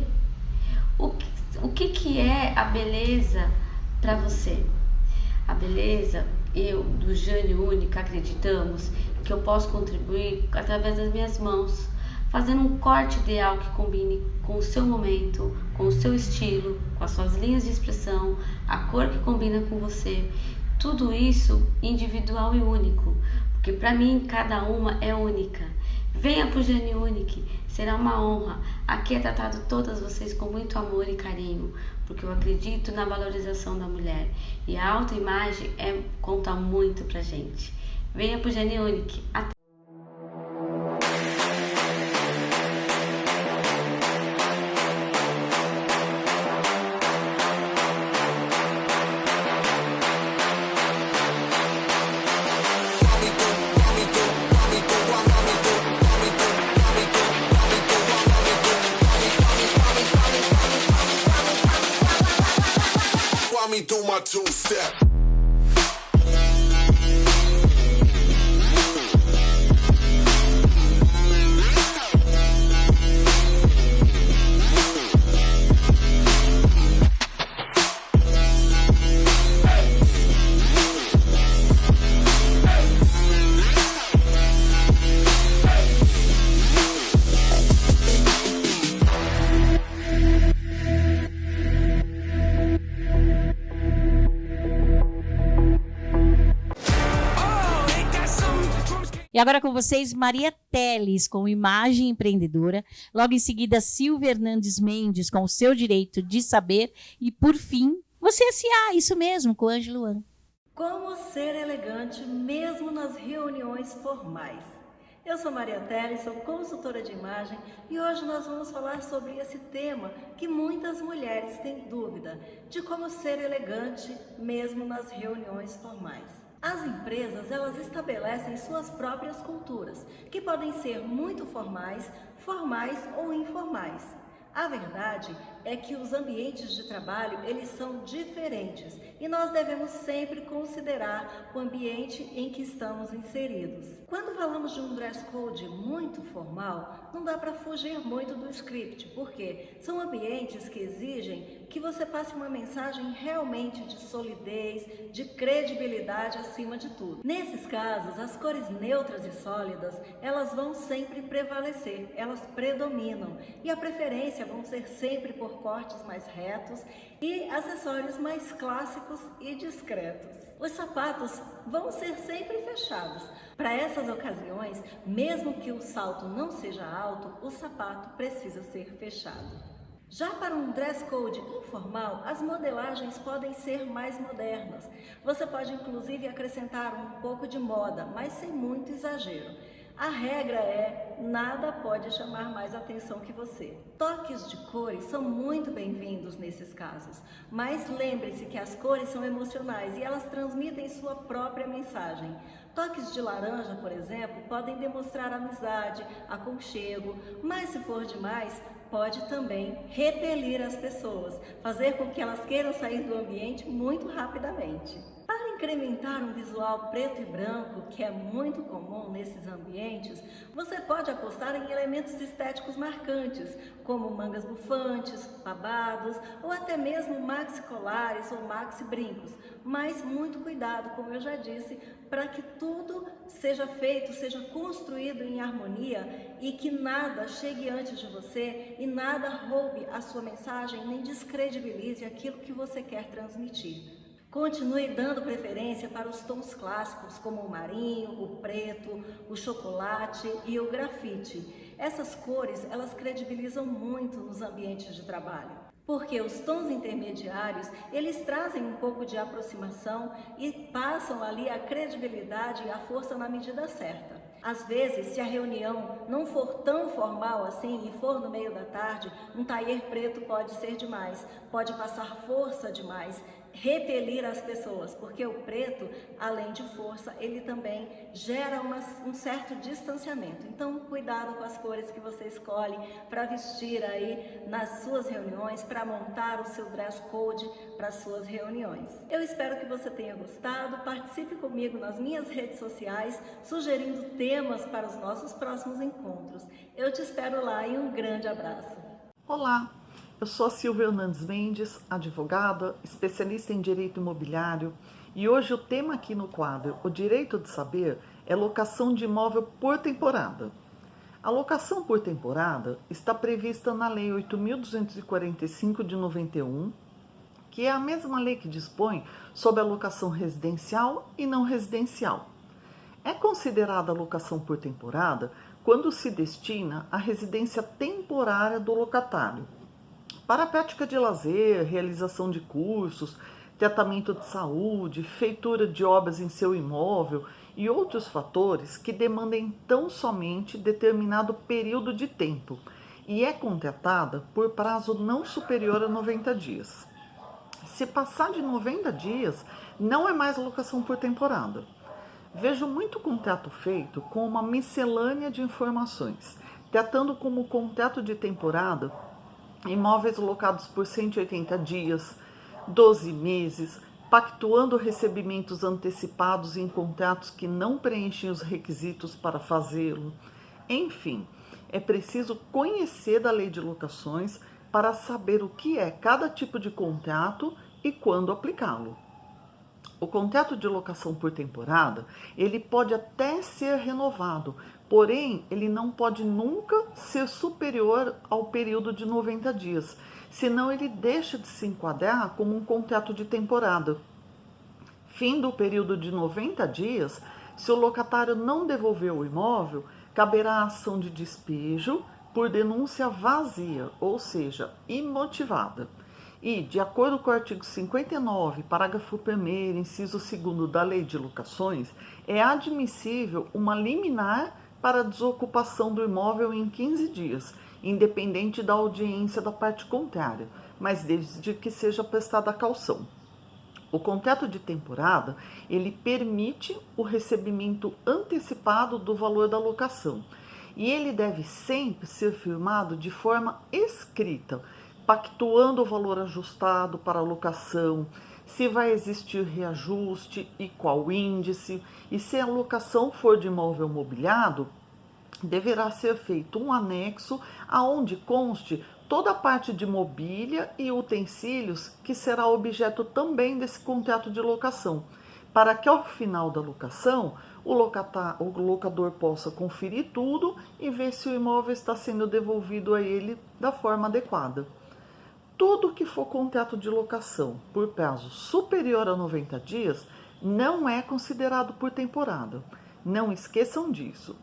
O que é a beleza para você? A beleza, eu, do Jane Única, acreditamos que eu posso contribuir através das minhas mãos, fazendo um corte ideal que combine com o seu momento, com o seu estilo, com as suas linhas de expressão, a cor que combina com você. Tudo isso individual e único, porque para mim cada uma é única. Venha para o Jane Unique, será uma honra. Aqui é tratado todas vocês com muito amor e carinho, porque eu acredito na valorização da mulher e a autoimagem conta muito pra gente. Venha pro Jane Unique. Até. Do my two-step. E agora com vocês, Maria Teles, com Imagem Empreendedora. Logo em seguida, Silvia Hernandes Mendes, com O Seu Direito de Saber. E, por fim, Você S.A., isso mesmo, com Ângelo An. Como ser elegante mesmo nas reuniões formais. Eu sou Maria Teles, sou consultora de imagem e hoje nós vamos falar sobre esse tema que muitas mulheres têm dúvida, de como ser elegante mesmo nas reuniões formais. As empresas, elas estabelecem suas próprias culturas, que podem ser muito formais, formais ou informais. A verdade é que os ambientes de trabalho, eles são diferentes e nós devemos sempre considerar o ambiente em que estamos inseridos. Quando falamos de um dress code muito formal, não dá para fugir muito do script, porque são ambientes que exigem que você passe uma mensagem realmente de solidez, de credibilidade acima de tudo. Nesses casos, as cores neutras e sólidas, elas vão sempre prevalecer, elas predominam e a preferência vão ser sempre por cortes mais retos e acessórios mais clássicos e discretos. Os sapatos vão ser sempre fechados. Para essas ocasiões, mesmo que o salto não seja alto, o sapato precisa ser fechado. Já para um dress code informal, as modelagens podem ser mais modernas. Você pode inclusive acrescentar um pouco de moda, mas sem muito exagero. A regra é, nada pode chamar mais atenção que você. Toques de cores são muito bem-vindos nesses casos, mas lembre-se que as cores são emocionais e elas transmitem sua própria mensagem. Toques de laranja, por exemplo, podem demonstrar amizade, aconchego, mas se for demais, pode também repelir as pessoas, fazer com que elas queiram sair do ambiente muito rapidamente. Para incrementar um visual preto e branco, que é muito comum nesses ambientes, você pode apostar em elementos estéticos marcantes, como mangas bufantes, babados ou até mesmo maxi colares ou maxi brincos. Mas muito cuidado, como eu já disse, para que tudo seja feito, seja construído em harmonia e que nada chegue antes de você e nada roube a sua mensagem nem descredibilize aquilo que você quer transmitir. Continue dando preferência para os tons clássicos, como o marinho, o preto, o chocolate e o grafite. Essas cores, elas credibilizam muito nos ambientes de trabalho, porque os tons intermediários, eles trazem um pouco de aproximação e passam ali a credibilidade e a força na medida certa. Às vezes, se a reunião não for tão formal assim e for no meio da tarde, um taier preto pode ser demais, pode passar força demais, repelir as pessoas, porque o preto, além de força, ele também gera um certo distanciamento. Então, cuidado com as cores que você escolhe para vestir aí nas suas reuniões, para montar o seu dress code para as suas reuniões. Eu espero que você tenha gostado, participe comigo nas minhas redes sociais, sugerindo temas para os nossos próximos encontros. Eu te espero lá e um grande abraço. Olá! Eu sou a Silvia Hernandes Mendes, advogada, especialista em direito imobiliário, e hoje o tema aqui no quadro O Direito de Saber é locação de imóvel por temporada. A locação por temporada está prevista na Lei 8.245 de 91, que é a mesma lei que dispõe sobre a locação residencial e não residencial. É considerada locação por temporada quando se destina à residência temporária do locatário, para a prática de lazer, realização de cursos, tratamento de saúde, feitura de obras em seu imóvel e outros fatores que demandem tão somente determinado período de tempo e é contratada por prazo não superior a 90 dias. Se passar de 90 dias, não é mais locação por temporada. Vejo muito contrato feito com uma miscelânea de informações, tratando como contrato de temporada imóveis locados por 180 dias, 12 meses, pactuando recebimentos antecipados em contratos que não preenchem os requisitos para fazê-lo. Enfim, é preciso conhecer da lei de locações para saber o que é cada tipo de contrato e quando aplicá-lo. O contrato de locação por temporada, ele pode até ser renovado, porém, ele não pode nunca ser superior ao período de 90 dias, senão ele deixa de se enquadrar como um contrato de temporada. Fim do período de 90 dias, se o locatário não devolver o imóvel, caberá a ação de despejo por denúncia vazia, ou seja, imotivada. E, de acordo com o artigo 59, parágrafo 1º, inciso 2º da Lei de Locações, é admissível uma liminar para a desocupação do imóvel em 15 dias, independente da audiência da parte contrária, mas desde que seja prestada a caução. O contrato de temporada, ele permite o recebimento antecipado do valor da locação, e ele deve sempre ser firmado de forma escrita, pactuando o valor ajustado para a locação, se vai existir reajuste e qual índice, e se a locação for de imóvel mobiliado, deverá ser feito um anexo aonde conste toda a parte de mobília e utensílios que será objeto também desse contrato de locação, para que ao final da locação o locador possa conferir tudo e ver se o imóvel está sendo devolvido a ele da forma adequada. Tudo que for contrato de locação por prazo superior a 90 dias não é considerado por temporada. Não esqueçam disso.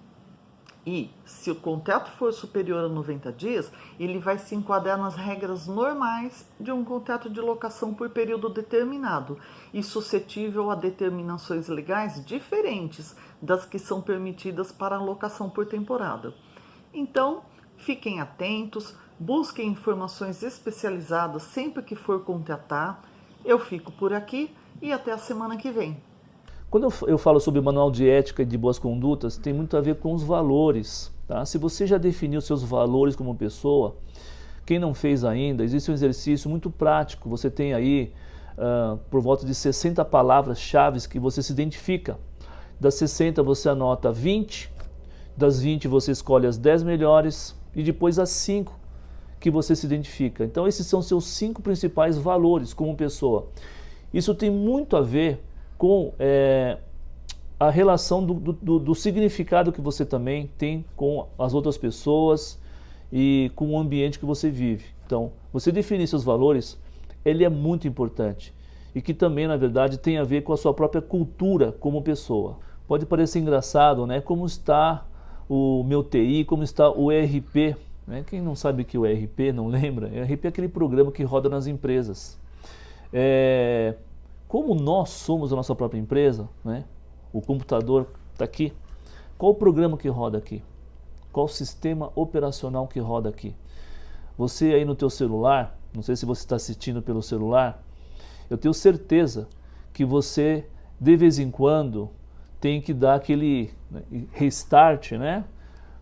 E, se o contrato for superior a 90 dias, ele vai se enquadrar nas regras normais de um contrato de locação por período determinado e suscetível a determinações legais diferentes das que são permitidas para a locação por temporada. Então, fiquem atentos, busquem informações especializadas sempre que for contratar. Eu fico por aqui e até a semana que vem. Quando eu falo sobre o manual de ética e de boas condutas, tem muito a ver com os valores. Tá? Se você já definiu seus valores como pessoa, quem não fez ainda, existe um exercício muito prático. Você tem aí por volta de 60 palavras-chave que você se identifica. Das 60 você anota 20, das 20 você escolhe as 10 melhores e depois as 5 que você se identifica. Então esses são seus 5 principais valores como pessoa. Isso tem muito a ver com a relação do significado que você também tem com as outras pessoas e com o ambiente que você vive. Então, você definir seus valores, ele é muito importante e que também, na verdade, tem a ver com a sua própria cultura como pessoa. Pode parecer engraçado, né? Como está o meu TI, como está o ERP, né? Quem não sabe que o ERP, não lembra? O ERP é aquele programa que roda nas empresas. Como nós somos a nossa própria empresa, né? O computador está aqui. Qual o programa que roda aqui? Qual o sistema operacional que roda aqui? Você aí no teu celular, não sei se você está assistindo pelo celular, eu tenho certeza que você, de vez em quando, tem que dar aquele restart, né?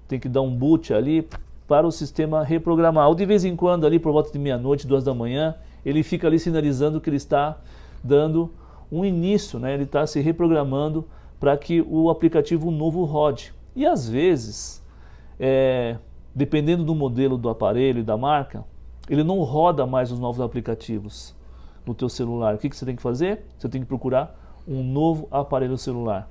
Tem que dar um boot ali para o sistema reprogramar. Ou de vez em quando, ali por volta de meia-noite, 2 da manhã, ele fica ali sinalizando que ele está dando um início, né? Ele está se reprogramando para que o aplicativo novo rode. E às vezes, dependendo do modelo do aparelho e da marca, ele não roda mais os novos aplicativos no teu celular. O que você tem que fazer? Você tem que procurar um novo aparelho celular.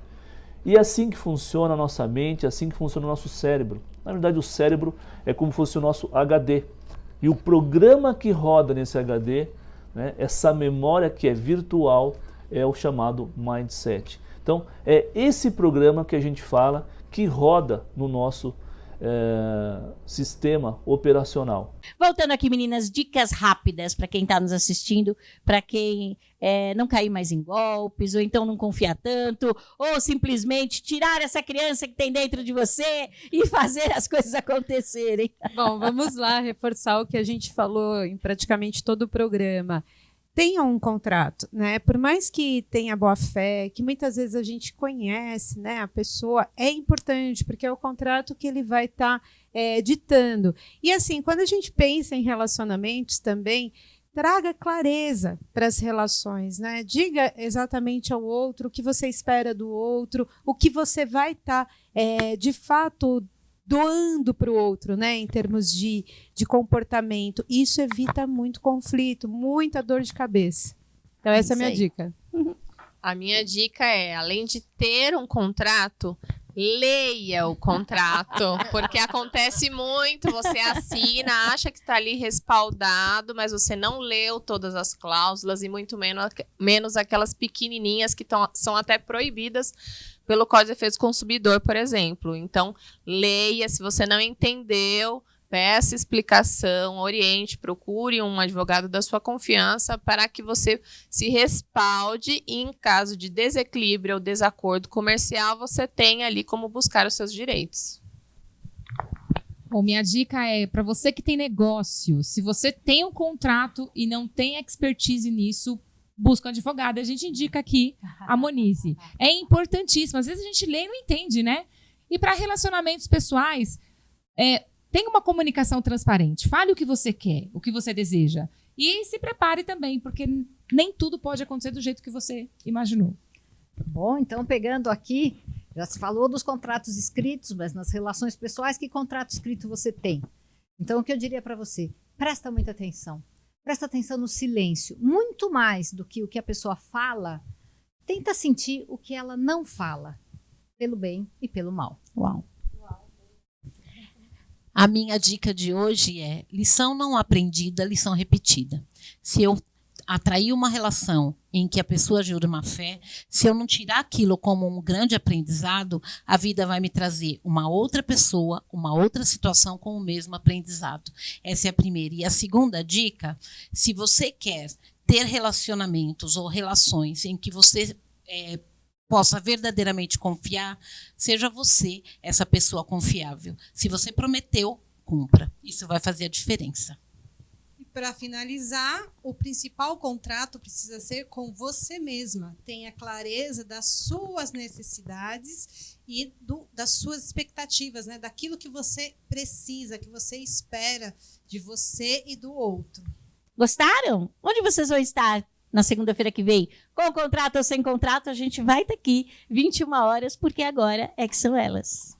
E é assim que funciona a nossa mente, é assim que funciona o nosso cérebro. Na verdade, o cérebro é como se fosse o nosso HD. E o programa que roda nesse HD, né, essa memória que é virtual, é o chamado mindset. Então, é esse programa que a gente fala que roda no nosso sistema operacional. Voltando aqui, meninas, dicas rápidas para quem está nos assistindo, para quem não cair mais em golpes, ou então não confiar tanto, ou simplesmente tirar essa criança que tem dentro de você e fazer as coisas acontecerem. Bom, vamos lá reforçar o que a gente falou em praticamente todo o programa. Tenha um contrato, né? Por mais que tenha boa fé, que muitas vezes a gente conhece, né, a pessoa, é importante, porque é o contrato que ele vai estar ditando. E assim, quando a gente pensa em relacionamentos também, traga clareza para as relações, né? Diga exatamente ao outro o que você espera do outro, o que você vai estar, de fato, doando para o outro, né, em termos de comportamento. Isso evita muito conflito, muita dor de cabeça. Então essa é a minha dica. A minha dica é, além de ter um contrato, leia o contrato, porque acontece muito, você assina, acha que está ali respaldado, mas você não leu todas as cláusulas e muito menos aquelas pequenininhas que são até proibidas pelo Código de Defesa do Consumidor, por exemplo. Então, leia, se você não entendeu, peça explicação, oriente, procure um advogado da sua confiança para que você se respalde e, em caso de desequilíbrio ou desacordo comercial, você tenha ali como buscar os seus direitos. Bom, minha dica é para você que tem negócio, se você tem um contrato e não tem expertise nisso, busca um advogado. A gente indica aqui a Monize. É importantíssimo. Às vezes a gente lê e não entende, né? E para relacionamentos pessoais, tenha uma comunicação transparente. Fale o que você quer, o que você deseja. E se prepare também, porque nem tudo pode acontecer do jeito que você imaginou. Bom, então pegando aqui, já se falou dos contratos escritos, mas nas relações pessoais, que contrato escrito você tem? Então o que eu diria para você? Presta muita atenção. Presta atenção no silêncio. Muito mais do que o que a pessoa fala, tenta sentir o que ela não fala. Pelo bem e pelo mal. Uau. A minha dica de hoje é lição não aprendida, lição repetida. Se eu atrair uma relação em que a pessoa agiu de má fé, se eu não tirar aquilo como um grande aprendizado, a vida vai me trazer uma outra pessoa, uma outra situação com o mesmo aprendizado. Essa é a primeira. E a segunda dica, se você quer ter relacionamentos ou relações em que você possa verdadeiramente confiar, seja você essa pessoa confiável. Se você prometeu, cumpra. Isso vai fazer a diferença. Para finalizar, o principal contrato precisa ser com você mesma. Tenha clareza das suas necessidades e das suas expectativas, né? Daquilo que você precisa, que você espera de você e do outro. Gostaram? Onde vocês vão estar na segunda-feira que vem, com contrato ou sem contrato, a gente vai estar aqui 21 horas, porque agora é que são elas.